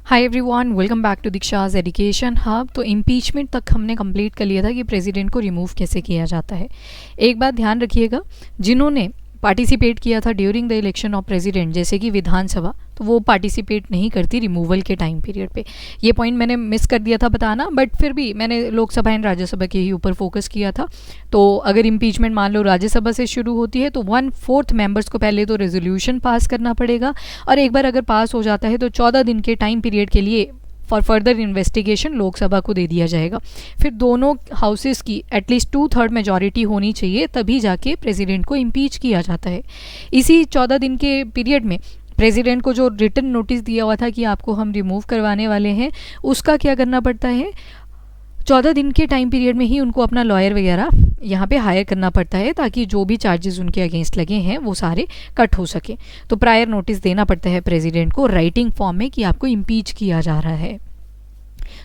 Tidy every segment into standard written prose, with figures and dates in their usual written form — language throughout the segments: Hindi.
Hi everyone, welcome back to Diksha's education hub. तो इम्पीचमेंट तक हमने कंप्लीट कर लिया था कि प्रेसिडेंट को रिमूव कैसे किया जाता है। एक बात ध्यान रखिएगा, जिन्होंने पार्टिसिपेट किया था during the election of president, जैसे कि विधानसभा, तो वो पार्टिसिपेट नहीं करती रिमूवल के टाइम पीरियड पे। ये पॉइंट मैंने मिस कर दिया था बताना, बट फिर भी मैंने लोकसभा एंड राज्यसभा के ही ऊपर फोकस किया था। तो अगर इम्पीचमेंट मान लो राज्यसभा से शुरू होती है तो 1/4 मेंबर्स को पहले तो रेजोल्यूशन पास करना पड़ेगा, और एक बार अगर पास हो जाता है तो 14 दिन के टाइम पीरियड के लिए फॉर फर्दर इन्वेस्टिगेशन लोकसभा को दे दिया जाएगा। फिर दोनों हाउसेस की एटलीस्ट 2/3 मेजॉरिटी होनी चाहिए, तभी जाके प्रेसिडेंट को इम्पीच किया जाता है। इसी 14 दिन के पीरियड में प्रेसिडेंट को जो रिटन नोटिस दिया हुआ था कि आपको हम रिमूव करवाने वाले हैं, उसका क्या करना पड़ता है, 14 दिन के टाइम पीरियड में ही उनको अपना लॉयर वगैरह यहाँ पे हायर करना पड़ता है, ताकि जो भी चार्जेस उनके अगेंस्ट लगे हैं वो सारे कट हो सके। तो प्रायर नोटिस देना पड़ता है प्रेसिडेंट को राइटिंग फॉर्म में कि आपको इम्पीच किया जा रहा है।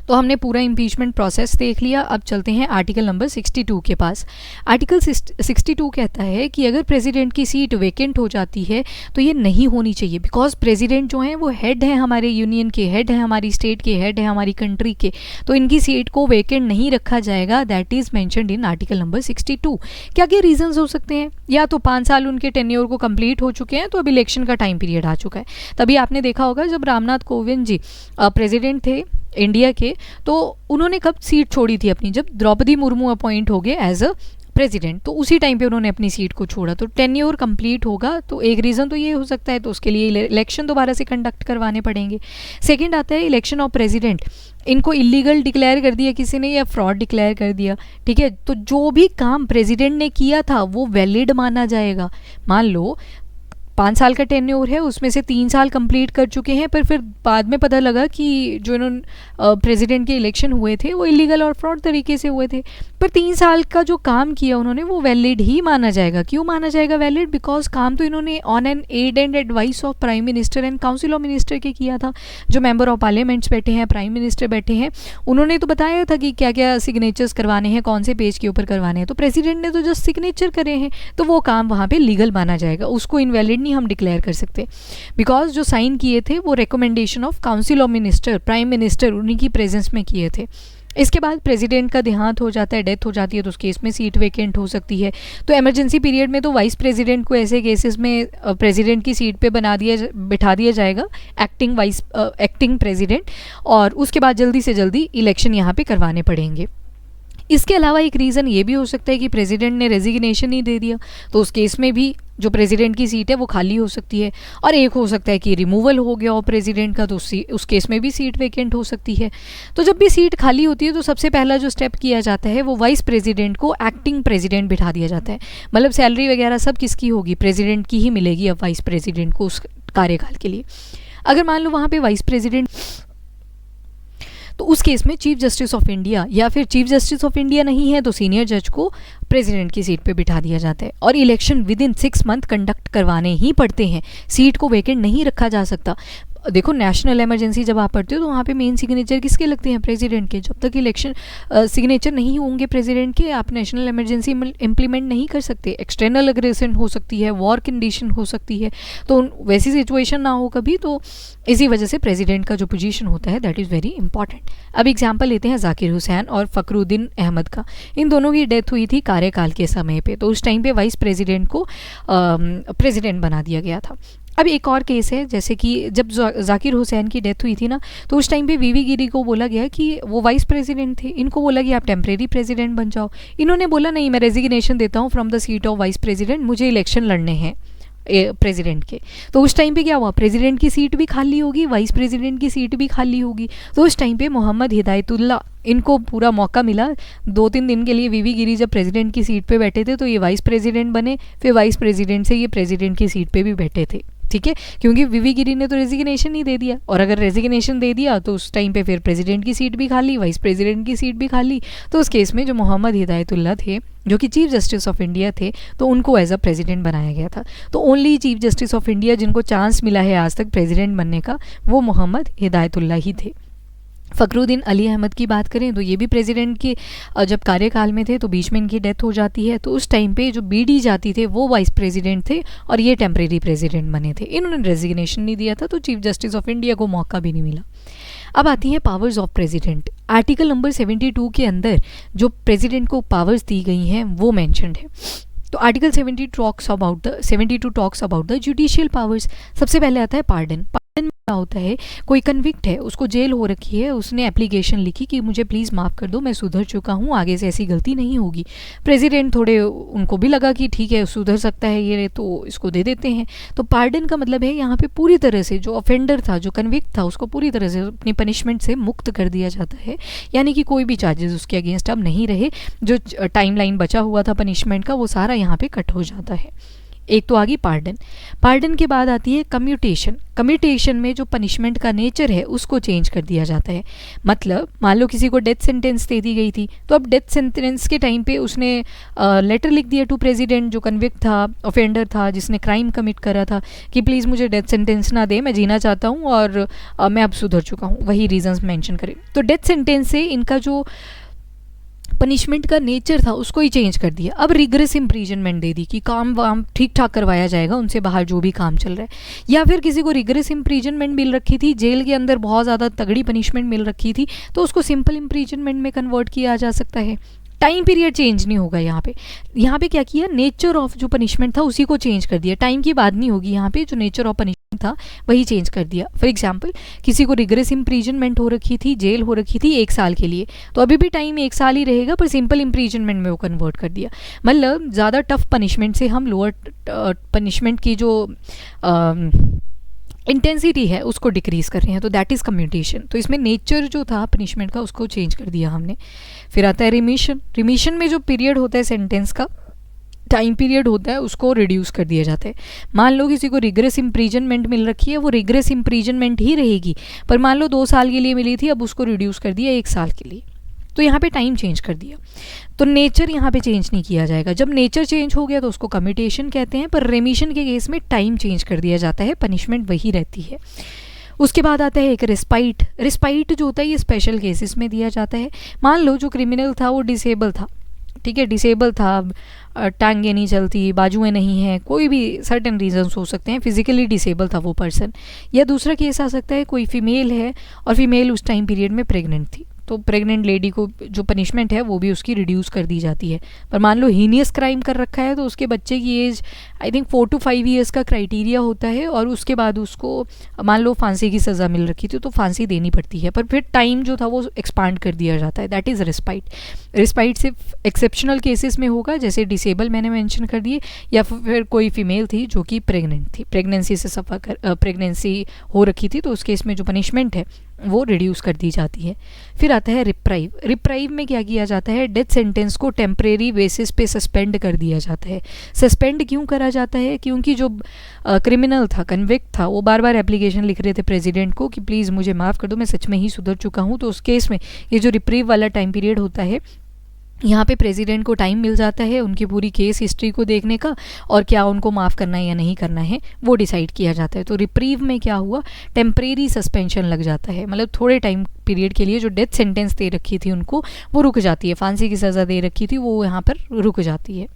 तो हमने पूरा इम्पीचमेंट प्रोसेस देख लिया। अब चलते हैं आर्टिकल नंबर 62 के पास। आर्टिकल 62 कहता है कि अगर प्रेसिडेंट की सीट वेकेंट हो जाती है तो ये नहीं होनी चाहिए, बिकॉज प्रेसिडेंट जो हैं वो हेड हैं, हमारे यूनियन के हेड हैं, हमारी स्टेट के हेड हैं, हमारी कंट्री के। तो इनकी सीट को वेकेंट नहीं रखा जाएगा। That is mentioned in article number 62। क्या क्या रीजंस हो सकते हैं? या तो 5 साल उनके टेन्योर को कंप्लीट हो चुके हैं, तो अब इलेक्शन का टाइम पीरियड आ चुका है। तभी आपने देखा होगा जब रामनाथ कोविंद जी प्रेसिडेंट थे इंडिया के, तो उन्होंने कब सीट छोड़ी थी अपनी, जब द्रौपदी मुर्मू अपॉइंट हो गए एज अ प्रेसिडेंट, तो उसी टाइम पे उन्होंने अपनी सीट को छोड़ा। तो टेन्योर कंप्लीट होगा, तो एक रीज़न तो ये हो सकता है, तो उसके लिए इलेक्शन दोबारा से कंडक्ट करवाने पड़ेंगे। सेकंड आता है इलेक्शन ऑफ प्रेसिडेंट। इनको इलीगल डिक्लेयर कर दिया किसी ने या फ्रॉड डिक्लेयर कर दिया, ठीक है, तो जो भी काम प्रेसिडेंट ने किया था वो वैलिड माना जाएगा। मान लो 5 साल का टेन्योर है, उसमें से 3 साल कंप्लीट कर चुके हैं, पर फिर बाद में पता लगा कि जो इन्होंने प्रेसिडेंट के इलेक्शन हुए थे वो इलीगल और फ्रॉड तरीके से हुए थे, पर 3 साल का जो काम किया उन्होंने वो वैलिड ही माना जाएगा। क्यों माना जाएगा वैलिड? बिकॉज काम तो इन्होंने on an aid and advice of prime minister and council of minister के किया था। जो मेंबर ऑफ पार्लियामेंट्स बैठे हैं, प्राइम मिनिस्टर बैठे हैं, उन्होंने तो बताया था कि क्या क्या सिग्नेचर्स करवाने हैं, कौन से पेज के ऊपर करवाने हैं। तो प्रेसिडेंट ने तो जस्ट सिग्नेचर करे हैं, तो वो काम वहाँ पर लीगल माना जाएगा, उसको इनवैलिड नहीं हम डिक्लेयर कर सकते। बिकॉज जो साइन किए थे वो recommendation of council of minister, prime minister, उन्हीं की प्रेजेंस में किए थे। इसके बाद प्रेसिडेंट का देहांत हो जाता है, डेथ हो जाती है, तो उस केस में सीट वेकेंट हो सकती है। तो इमरजेंसी पीरियड में तो वाइस प्रेसिडेंट को ऐसे केसेस में प्रेसिडेंट की सीट पे बिठा दिया जाएगा, एक्टिंग प्रेसिडेंट, और उसके बाद जल्दी से जल्दी इलेक्शन यहाँ पे करवाने पड़ेंगे। इसके अलावा एक रीज़न ये भी हो सकता है कि प्रेसिडेंट ने रेजिग्नेशन ही दे दिया, तो उस केस में भी जो प्रेसिडेंट की सीट है वो खाली हो सकती है। और एक हो सकता है कि रिमूवल हो गया हो प्रेसिडेंट का, तो उस केस में भी सीट वेकेंट हो सकती है। तो जब भी सीट खाली होती है तो सबसे पहला जो स्टेप किया जाता है वो वाइस प्रेसिडेंट को एक्टिंग प्रेसिडेंट बिठा दिया जाता है। मतलब सैलरी वगैरह सब किसकी होगी? प्रेसिडेंट की ही मिलेगी अब वाइस प्रेसिडेंट को उस कार्यकाल के लिए। अगर मान लो वहाँ पे वाइस प्रेसिडेंट, तो उस केस में चीफ जस्टिस ऑफ इंडिया, या फिर चीफ जस्टिस ऑफ इंडिया नहीं है तो सीनियर जज को प्रेसिडेंट की सीट पे बिठा दिया जाता है। और election with in 6 month conduct करवाने ही पड़ते हैं, सीट को वेकेंट नहीं रखा जा सकता। देखो, नेशनल इमरजेंसी जब आप पढ़ते हो तो वहाँ पे मेन सिग्नेचर किसके लगते हैं? प्रेसिडेंट के। जब तक इलेक्शन सिग्नेचर नहीं होंगे प्रेसिडेंट के, आप नेशनल इमरजेंसी इम्प्लीमेंट नहीं कर सकते। एक्सटर्नल अग्रेशन हो सकती है, वॉर कंडीशन हो सकती है, तो वैसी सिचुएशन ना हो कभी, तो इसी वजह से प्रेसिडेंट का जो पोजीशन होता है दैट इज़ वेरी इंपॉर्टेंट। अब एग्जाम्पल लेते हैं जाकिर हुसैन और फखरुद्दीन अहमद का। इन दोनों की डेथ हुई थी कार्यकाल के समय पे, तो उस टाइम पे वाइस प्रेसिडेंट को प्रेसिडेंट बना दिया गया था। अब एक और केस है, जैसे कि जब जाकिर हुसैन की डेथ हुई थी ना, तो उस टाइम पे वीवी गिरी को बोला गया कि वो वाइस प्रेसिडेंट थे, इनको बोला कि आप टेम्परेरी प्रेसिडेंट बन जाओ। इन्होंने बोला नहीं, मैं रेजिग्नेशन देता हूँ from the seat of vice president, मुझे इलेक्शन लड़ने हैं प्रेसिडेंट के। तो उस टाइम पे क्या हुआ? प्रेसिडेंट की सीट भी खाली होगी, वाइस प्रेसिडेंट की सीट भी खाली होगी। तो उस टाइम पे मोहम्मद हिदायतुल्ला, इनको पूरा मौका मिला 2-3 दिन के लिए। वीवी गिरी जब प्रेसिडेंट की सीट पे बैठे थे तो ये वाइस प्रेसिडेंट बने, फिर वाइस प्रेसिडेंट से ये प्रेसिडेंट की सीट पे भी बैठे थे, ठीक है, क्योंकि वीवी गिरी ने तो रेजिग्नेशन ही दे दिया, और अगर रेजिग्नेशन दे दिया तो उस टाइम पे फिर प्रेसिडेंट की सीट भी खाली, वाइस प्रेसिडेंट की सीट भी खाली। तो उस केस में जो मोहम्मद हिदायतुल्ला थे, जो कि चीफ जस्टिस ऑफ इंडिया थे, तो उनको एज अ प्रेसिडेंट बनाया गया था। तो only chief justice of India जिनको चांस मिला है आज तक प्रेसिडेंट बनने का, वो मोहम्मद हिदायतुल्ला ही थे। फ़खरुद्दीन अली अहमद की बात करें तो ये भी प्रेसिडेंट के जब कार्यकाल में थे तो बीच में इनकी डेथ हो जाती है। तो उस टाइम पे जो बीडी जाती थे वो वाइस प्रेसिडेंट थे और ये टेम्परेरी प्रेसिडेंट बने थे। इन्होंने रेजिग्नेशन नहीं दिया था तो चीफ जस्टिस ऑफ इंडिया को मौका भी नहीं मिला। अब आती हैं powers of president. Article number 72 के अंदर जो प्रेसिडेंट को पावर्स दी गई हैं वो मैंशनड है। तो article 72 talks about the judicial powers. सबसे पहले आता है पार्डन। पार्डन में क्या होता है, कोई कन्विक्ट है, उसको जेल हो रखी है, उसने एप्लीकेशन लिखी कि मुझे प्लीज़ माफ़ कर दो, मैं सुधर चुका हूँ, आगे से ऐसी गलती नहीं होगी। प्रेसिडेंट थोड़े उनको भी लगा कि ठीक है सुधर सकता है ये, तो इसको दे देते हैं। तो पार्डन का मतलब है यहाँ पे पूरी तरह से जो ऑफेंडर था, जो कन्विक्ट था, उसको पूरी तरह से अपनी पनिशमेंट से मुक्त कर दिया जाता है, यानी कि कोई भी चार्जेस उसके अगेंस्ट अब नहीं रहे। जो टाइम लाइन बचा हुआ था पनिशमेंट का वो सारा यहाँ पे कट हो जाता है। एक तो आ गई पार्डन। पार्डन के बाद आती है कम्यूटेशन। कम्यूटेशन में जो पनिशमेंट का नेचर है उसको चेंज कर दिया जाता है। मतलब मान लो किसी को डेथ सेंटेंस दे दी गई थी, तो अब डेथ सेंटेंस के टाइम पे उसने लेटर लिख दिया टू प्रेसिडेंट, जो कन्विक्ट था, ऑफेंडर था, जिसने क्राइम कमिट करा था, कि प्लीज़ मुझे डेथ सेंटेंस ना दे, मैं जीना चाहता हूँ और मैं अब सुधर चुका हूँ, वही रीजंस मेंशन करें। तो डेथ सेंटेंस से इनका जो पनिशमेंट का नेचर था उसको ही चेंज कर दिया। अब रिग्रेस इम्प्रीजनमेंट दे दी कि काम वाम ठीक ठाक करवाया जाएगा उनसे, बाहर जो भी काम चल रहा है। या फिर किसी को रिग्रेस इम्प्रीजनमेंट मिल रखी थी, जेल के अंदर बहुत ज़्यादा तगड़ी पनिशमेंट मिल रखी थी, तो उसको सिंपल इम्प्रीजनमेंट में कन्वर्ट किया जा सकता है। टाइम पीरियड चेंज नहीं होगा यहाँ पे क्या किया, नेचर ऑफ जो पनिशमेंट था उसी को चेंज कर दिया। टाइम की बात नहीं होगी यहाँ पे, जो नेचर ऑफ पनिशमेंट था वही चेंज कर दिया। फॉर एग्जाम्पल किसी को रिग्रेस इम्प्रीजनमेंट हो रखी थी, जेल हो रखी थी 1 साल के लिए, तो अभी भी टाइम 1 साल ही रहेगा, पर सिंपल इम्प्रीजनमेंट में वो कन्वर्ट कर दिया। मतलब ज़्यादा टफ पनिशमेंट से हम लोअर पनिशमेंट की जो इंटेंसिटी है उसको डिक्रीज कर रहे हैं, तो दैट इज़ कम्यूटेशन। तो इसमें नेचर जो था पनिशमेंट का उसको चेंज कर दिया हमने। फिर आता है रिमिशन। रिमिशन में जो पीरियड होता है सेंटेंस का, टाइम पीरियड होता है, उसको रिड्यूस कर दिया जाता है। मान लो किसी को रिग्रेस इम्प्रीजनमेंट मिल रखी है, वो रिग्रेस इम्प्रीजनमेंट ही रहेगी, पर मान लो 2 साल के लिए मिली थी, अब उसको रिड्यूस कर दिया 1 साल के लिए, तो यहाँ पे टाइम चेंज कर दिया। तो नेचर यहाँ पे चेंज नहीं किया जाएगा। जब नेचर चेंज हो गया तो उसको कम्यूटेशन कहते हैं, पर रेमिशन के केस में टाइम चेंज कर दिया जाता है, पनिशमेंट वही रहती है। उसके बाद आता है एक रिस्पाइट। रिस्पाइट जो होता है ये स्पेशल केसेस में दिया जाता है। मान लो जो क्रिमिनल था वो डिसेबल था, ठीक है, डिसेबल था, टांगें नहीं चलती, बाजुएं नहीं हैं, कोई भी सर्टेन रीजंस हो सकते हैं, फिजिकली डिसेबल था वो पर्सन। या दूसरा केस आ सकता है कोई फीमेल है और फीमेल उस टाइम पीरियड में प्रेग्नेंट थी, तो प्रेग्नेंट लेडी को जो पनिशमेंट है वो भी उसकी रिड्यूस कर दी जाती है। पर मान लो हीनियस क्राइम कर रखा है तो उसके बच्चे की age I think 4 to 5 years का क्राइटेरिया होता है, और उसके बाद उसको मान लो फांसी की सज़ा मिल रखी थी तो फांसी देनी पड़ती है, पर फिर टाइम जो था वो एक्सपांड कर दिया जाता है। That is respite. रिस्पाइट सिर्फ एक्सेप्शनल केसेस में होगा, जैसे डिसेबल मैंने मेंशन कर दिए, या फिर कोई फीमेल थी जो कि प्रेग्नेंट थी, प्रेगनेंसी से सफ़र कर प्रेगनेंसी हो रखी थी, तो उस केस में जो पनिशमेंट है वो रिड्यूस कर दी जाती है। फिर आता है रिप्राइव। रिप्राइव में क्या किया जाता है, डेथ सेंटेंस को टेम्परेरी बेसिस पे सस्पेंड कर दिया जाता है। सस्पेंड क्यों करा जाता है, क्योंकि जो क्रिमिनल था, कन्विक्ट था, वो बार बार एप्लीकेशन लिख रहे थे प्रेसिडेंट को कि प्लीज़ मुझे माफ़ कर दो, मैं सच में ही सुधर चुका हूँ। तो उस केस में ये जो रिप्रीव वाला टाइम पीरियड होता है, यहाँ पे प्रेसिडेंट को टाइम मिल जाता है उनकी पूरी केस हिस्ट्री को देखने का, और क्या उनको माफ़ करना है या नहीं करना है वो डिसाइड किया जाता है। तो रिप्रीव में क्या हुआ, टेम्परेरी सस्पेंशन लग जाता है, मतलब थोड़े टाइम पीरियड के लिए जो डेथ सेंटेंस दे रखी थी उनको वो रुक जाती है, फांसी की सज़ा दे रखी थी वो यहाँ पर रुक जाती है।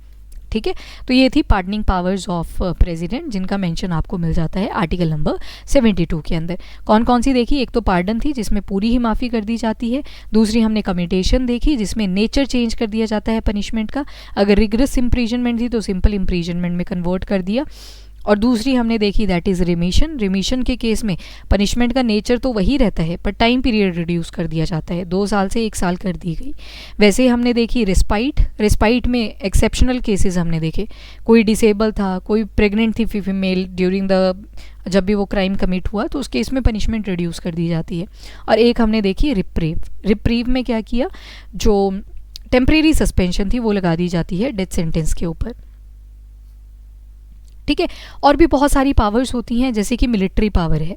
ठीक है, तो ये थी पार्डनिंग पावर्स ऑफ प्रेसिडेंट, जिनका मेंशन आपको मिल जाता है आर्टिकल नंबर 72 के अंदर। कौन कौन सी देखी, एक तो पार्डन थी जिसमें पूरी ही माफ़ी कर दी जाती है, दूसरी हमने कम्यूटेशन देखी जिसमें नेचर चेंज कर दिया जाता है पनिशमेंट का, अगर रिग्रेस इम्प्रीजनमेंट थी तो सिंपल इम्प्रीजनमेंट में कन्वर्ट कर दिया, और दूसरी हमने देखी दैट इज़ रिमिशन। रिमिशन के केस में पनिशमेंट का नेचर तो वही रहता है पर टाइम पीरियड रिड्यूस कर दिया जाता है, 2 साल से 1 साल कर दी गई। वैसे ही हमने देखी रिस्पाइट। रिस्पाइट में एक्सेप्शनल केसेस हमने देखे, कोई डिसेबल था, कोई प्रेग्नेंट थी फीमेल ड्यूरिंग द जब भी वो क्राइम कमिट हुआ, तो उस केस में पनिशमेंट रिड्यूस कर दी जाती है। और एक हमने देखी रिप्रीव। रिप्रीव में क्या किया, जो टेम्परेरी सस्पेंशन थी वो लगा दी जाती है डेथ सेंटेंस के ऊपर। ठीक है, और भी बहुत सारी पावर्स होती हैं, जैसे कि मिलिट्री पावर है।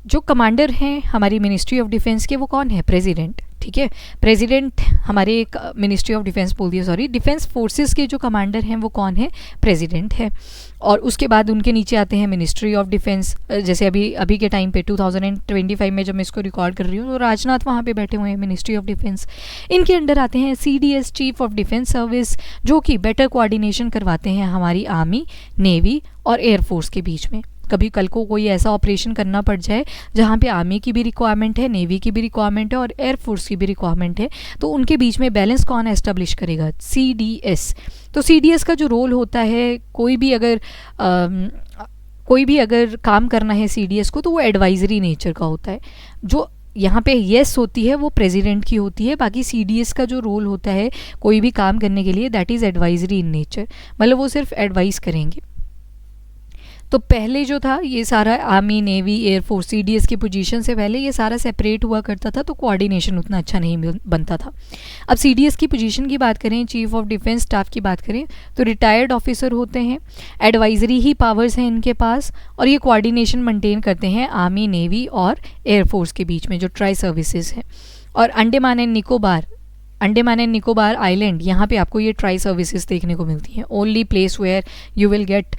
जो कमांडर हैं हमारी मिनिस्ट्री ऑफ डिफेंस के, वो कौन है, प्रेसिडेंट। ठीक है, प्रेसिडेंट हमारे मिनिस्ट्री ऑफ डिफेंस बोल दिया, सॉरी, डिफेंस फोर्सेस के जो कमांडर हैं वो कौन है, प्रेसिडेंट है। और उसके बाद उनके नीचे आते हैं मिनिस्ट्री ऑफ डिफेंस। जैसे अभी के टाइम पे 2025 में जब मैं इसको रिकॉर्ड कर रही हूँ तो राजनाथ वहाँ पे बैठे हुए हैं, मिनिस्ट्री ऑफ डिफेंस। इनके अंडर आते हैं CDS, chief of defence service, जो कि बेटर कोऑर्डिनेशन करवाते हैं हमारी आर्मी, नेवी और एयरफोर्स के बीच में। कभी कल को कोई ऐसा ऑपरेशन करना पड़ जाए जहाँ पे आर्मी की भी रिक्वायरमेंट है, नेवी की भी रिक्वायरमेंट है और एयरफोर्स की भी रिक्वायरमेंट है, तो उनके बीच में बैलेंस कौन एस्टेब्लिश करेगा? CDS। तो CDS का जो रोल होता है, कोई भी अगर काम करना है CDS को, तो वो एडवाइजरी नेचर का होता है। जो यहाँ पे येस होती है वो प्रेसिडेंट की होती है, बाकी CDS का जो रोल होता है कोई भी काम करने के लिए, that is advisory in nature, मतलब वो सिर्फ एडवाइस करेंगे। तो पहले जो था ये सारा आर्मी, नेवी, एयरफोर्स, CDS की पोजीशन से पहले ये सारा सेपरेट हुआ करता था, तो कोऑर्डिनेशन उतना अच्छा नहीं बनता था। अब CDS की पोजीशन की बात करें, चीफ ऑफ डिफेंस स्टाफ की बात करें, तो रिटायर्ड ऑफिसर होते हैं, एडवाइजरी ही पावर्स हैं इनके पास, और ये कोऑर्डिनेशन मेंटेन करते हैं आर्मी, नेवी और एयरफोर्स के बीच में, जो ट्राई सर्विसेज हैं। और अंडमान एंड निकोबार आइलैंड, यहाँ पे आपको ये ट्राई सर्विसेज देखने को मिलती हैं। Only place where you will get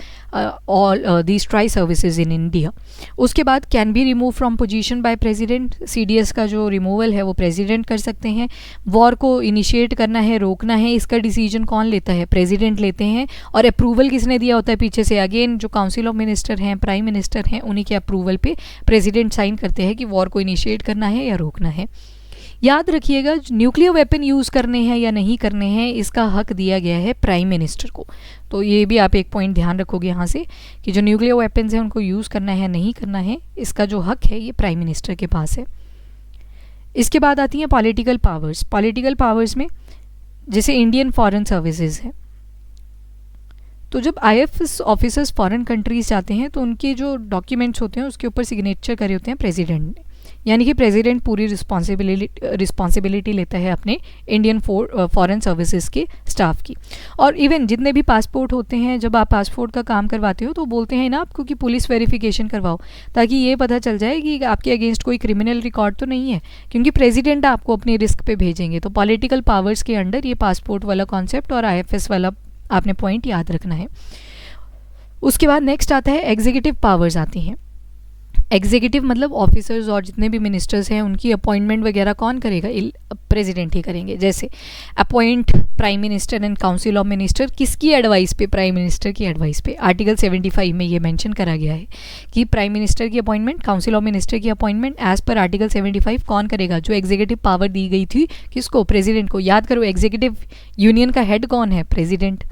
all these tri services in India. उसके बाद can be remove from position by president. CDS का जो रिमूवल है वो प्रेसिडेंट कर सकते हैं। वॉर को इनिशिएट करना है, रोकना है, इसका डिसीजन कौन लेता है? प्रेसिडेंट लेते हैं। और अप्रूवल किसने दिया होता है पीछे से? अगेन जो काउंसिल ऑफ मिनिस्टर हैं, प्राइम मिनिस्टर हैं, उन्हीं के अप्रूवल पे प्रेसिडेंट साइन करते हैं कि वॉर को इनिशिएट करना है या रोकना है। याद रखिएगा, न्यूक्लियर वेपन यूज़ करने हैं या नहीं करने हैं, इसका हक दिया गया है प्राइम मिनिस्टर को। तो ये भी आप एक पॉइंट ध्यान रखोगे यहाँ से कि जो न्यूक्लियर वेपन्स हैं उनको यूज़ करना है या नहीं करना है, इसका जो हक है ये प्राइम मिनिस्टर के पास है। इसके बाद आती हैं पॉलिटिकल पावर्स। पॉलिटिकल पावर्स में जैसे इंडियन फॉरेन सर्विसेज है, तो जब IFS ऑफिसर्स फॉरेन कंट्रीज जाते हैं तो उनके जो डॉक्यूमेंट्स होते हैं उसके ऊपर सिग्नेचर करे होते हैं प्रेसिडेंट ने, यानी कि प्रेसिडेंट पूरी रिस्पॉन्सिबिलिटी लेता है अपने इंडियन फॉरेन सर्विसेज के स्टाफ की। और इवन जितने भी पासपोर्ट होते हैं, जब आप पासपोर्ट का काम करवाते हो तो बोलते हैं ना आपको कि पुलिस वेरिफिकेशन करवाओ, ताकि ये पता चल जाए कि आपके अगेंस्ट कोई क्रिमिनल रिकॉर्ड तो नहीं है, क्योंकि प्रेसिडेंट आपको अपनी रिस्क पे भेजेंगे। तो पॉलिटिकल पावर्स के अंडर ये पासपोर्ट वाला कॉन्सेप्ट और IFS वाला आपने पॉइंट याद रखना है। उसके बाद नेक्स्ट आता है एग्जीक्यूटिव पावर्स आती हैं। एग्जीक्यूटिव मतलब ऑफिसर्स और जितने भी मिनिस्टर्स हैं उनकी अपॉइंटमेंट वगैरह कौन करेगा? प्रेसिडेंट ही करेंगे। जैसे appoint prime minister and council of minister, किसकी एडवाइस पे? प्राइम मिनिस्टर की एडवाइस पे। आर्टिकल 75 में ये मेंशन करा गया है कि प्राइम मिनिस्टर की अपॉइंटमेंट, काउंसिल ऑफ मिनिस्टर की अपॉइंटमेंट एज पर आर्टिकल 75 कौन करेगा? जो एग्जीक्यूटिव पावर दी गई थी किसको? प्रेसिडेंट को। याद करो, एग्जीक्यूटिव यूनियन का हेड कौन है? प्रेसिडेंट।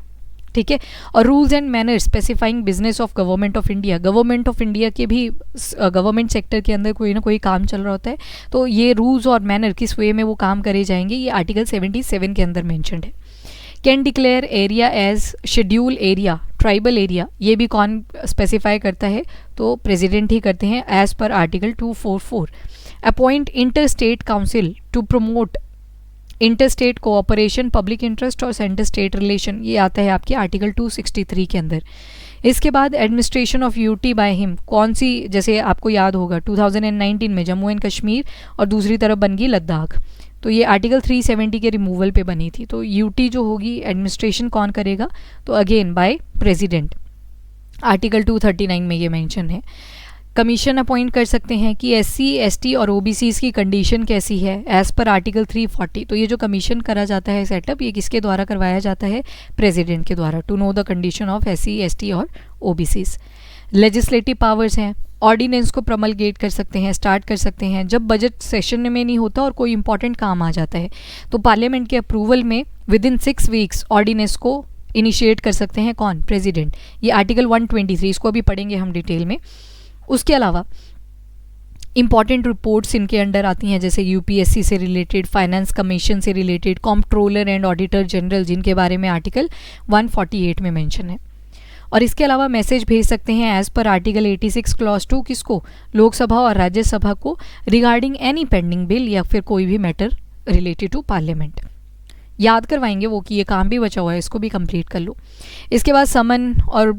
ठीक है। और rules and manners specifying business of government of India, government of India के भी गवर्नमेंट सेक्टर के अंदर कोई ना कोई काम चल रहा होता है, तो ये रूल्स और मैनर किस वे में वो काम करे जाएंगे, ये आर्टिकल 77 के अंदर मेंशन्ड है। Can declare area as schedule area, tribal area, ये भी कौन स्पेसिफाई करता है? तो प्रेसिडेंट ही करते हैं as per article 244। Appoint inter state council to promote inter state cooperation, public interest और सेंटर स्टेट रिलेशन, ये आता है आपके आर्टिकल 263 के अंदर। इसके बाद administration of UT by him, कौन सी? जैसे आपको याद होगा 2019 में जम्मू एंड कश्मीर और दूसरी तरफ बन गई लद्दाख, तो ये आर्टिकल 370 के रिमूवल पे बनी थी। तो यूटी जो होगी एडमिनिस्ट्रेशन कौन करेगा? तो अगेन बाय प्रेसिडेंट, आर्टिकल 239 में ये मेंशन है। कमीशन अपॉइंट कर सकते हैं कि SC, ST और OBCs की कंडीशन कैसी है एज पर आर्टिकल 340। तो ये जो कमीशन करा जाता है सेटअप, ये किसके द्वारा करवाया जाता है? प्रेसिडेंट के द्वारा, to know the condition of SC, ST और OBCs। लेजिस्लेटिव पावर्स हैं, ऑर्डिनेंस को प्रमलगेट कर सकते हैं, स्टार्ट कर सकते हैं जब बजट सेशन में नहीं होता और कोई इंपॉर्टेंट काम आ जाता है, तो पार्लियामेंट के अप्रूवल में विद इन 6 वीक्स ऑर्डिनेंस को इनिशिएट कर सकते हैं कौन? प्रेसिडेंट। ये आर्टिकल 123, इसको भी पढ़ेंगे हम डिटेल में। उसके अलावा इंपॉर्टेंट रिपोर्ट्स इनके अंडर आती हैं, जैसे UPSC से रिलेटेड, फाइनेंस कमीशन से related, comptroller and auditor general, जिनके बारे में आर्टिकल 148 में मेंशन है। और इसके अलावा मैसेज भेज सकते हैं एज पर आर्टिकल 86 क्लॉज 2 किसको? लोकसभा और राज्यसभा को, रिगार्डिंग एनी पेंडिंग बिल या फिर कोई भी मैटर रिलेटेड टू पार्लियामेंट। याद करवाएंगे वो कि ये काम भी बचा हुआ है, इसको भी कंप्लीट कर लो। इसके बाद समन और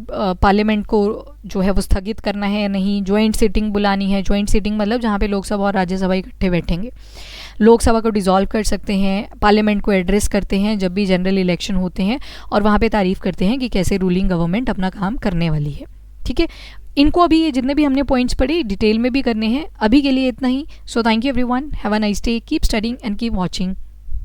पार्लियामेंट को जो है वो स्थगित करना है या नहीं, ज्वाइंट सिटिंग बुलानी है। ज्वाइंट सिटिंग मतलब जहाँ पे लोकसभा और राज्यसभा इकट्ठे बैठेंगे। लोकसभा को डिसॉल्व कर सकते हैं, पार्लियामेंट को एड्रेस करते हैं जब भी जनरल इलेक्शन होते हैं, और वहाँ पे तारीफ करते हैं कि कैसे रूलिंग गवर्नमेंट अपना काम करने वाली है। ठीक है, इनको अभी ये जितने भी हमने पॉइंट्स पढ़े डिटेल में भी करने हैं। अभी के लिए इतना ही। So thank you everyone, have a nice day, keep studying and keep watching.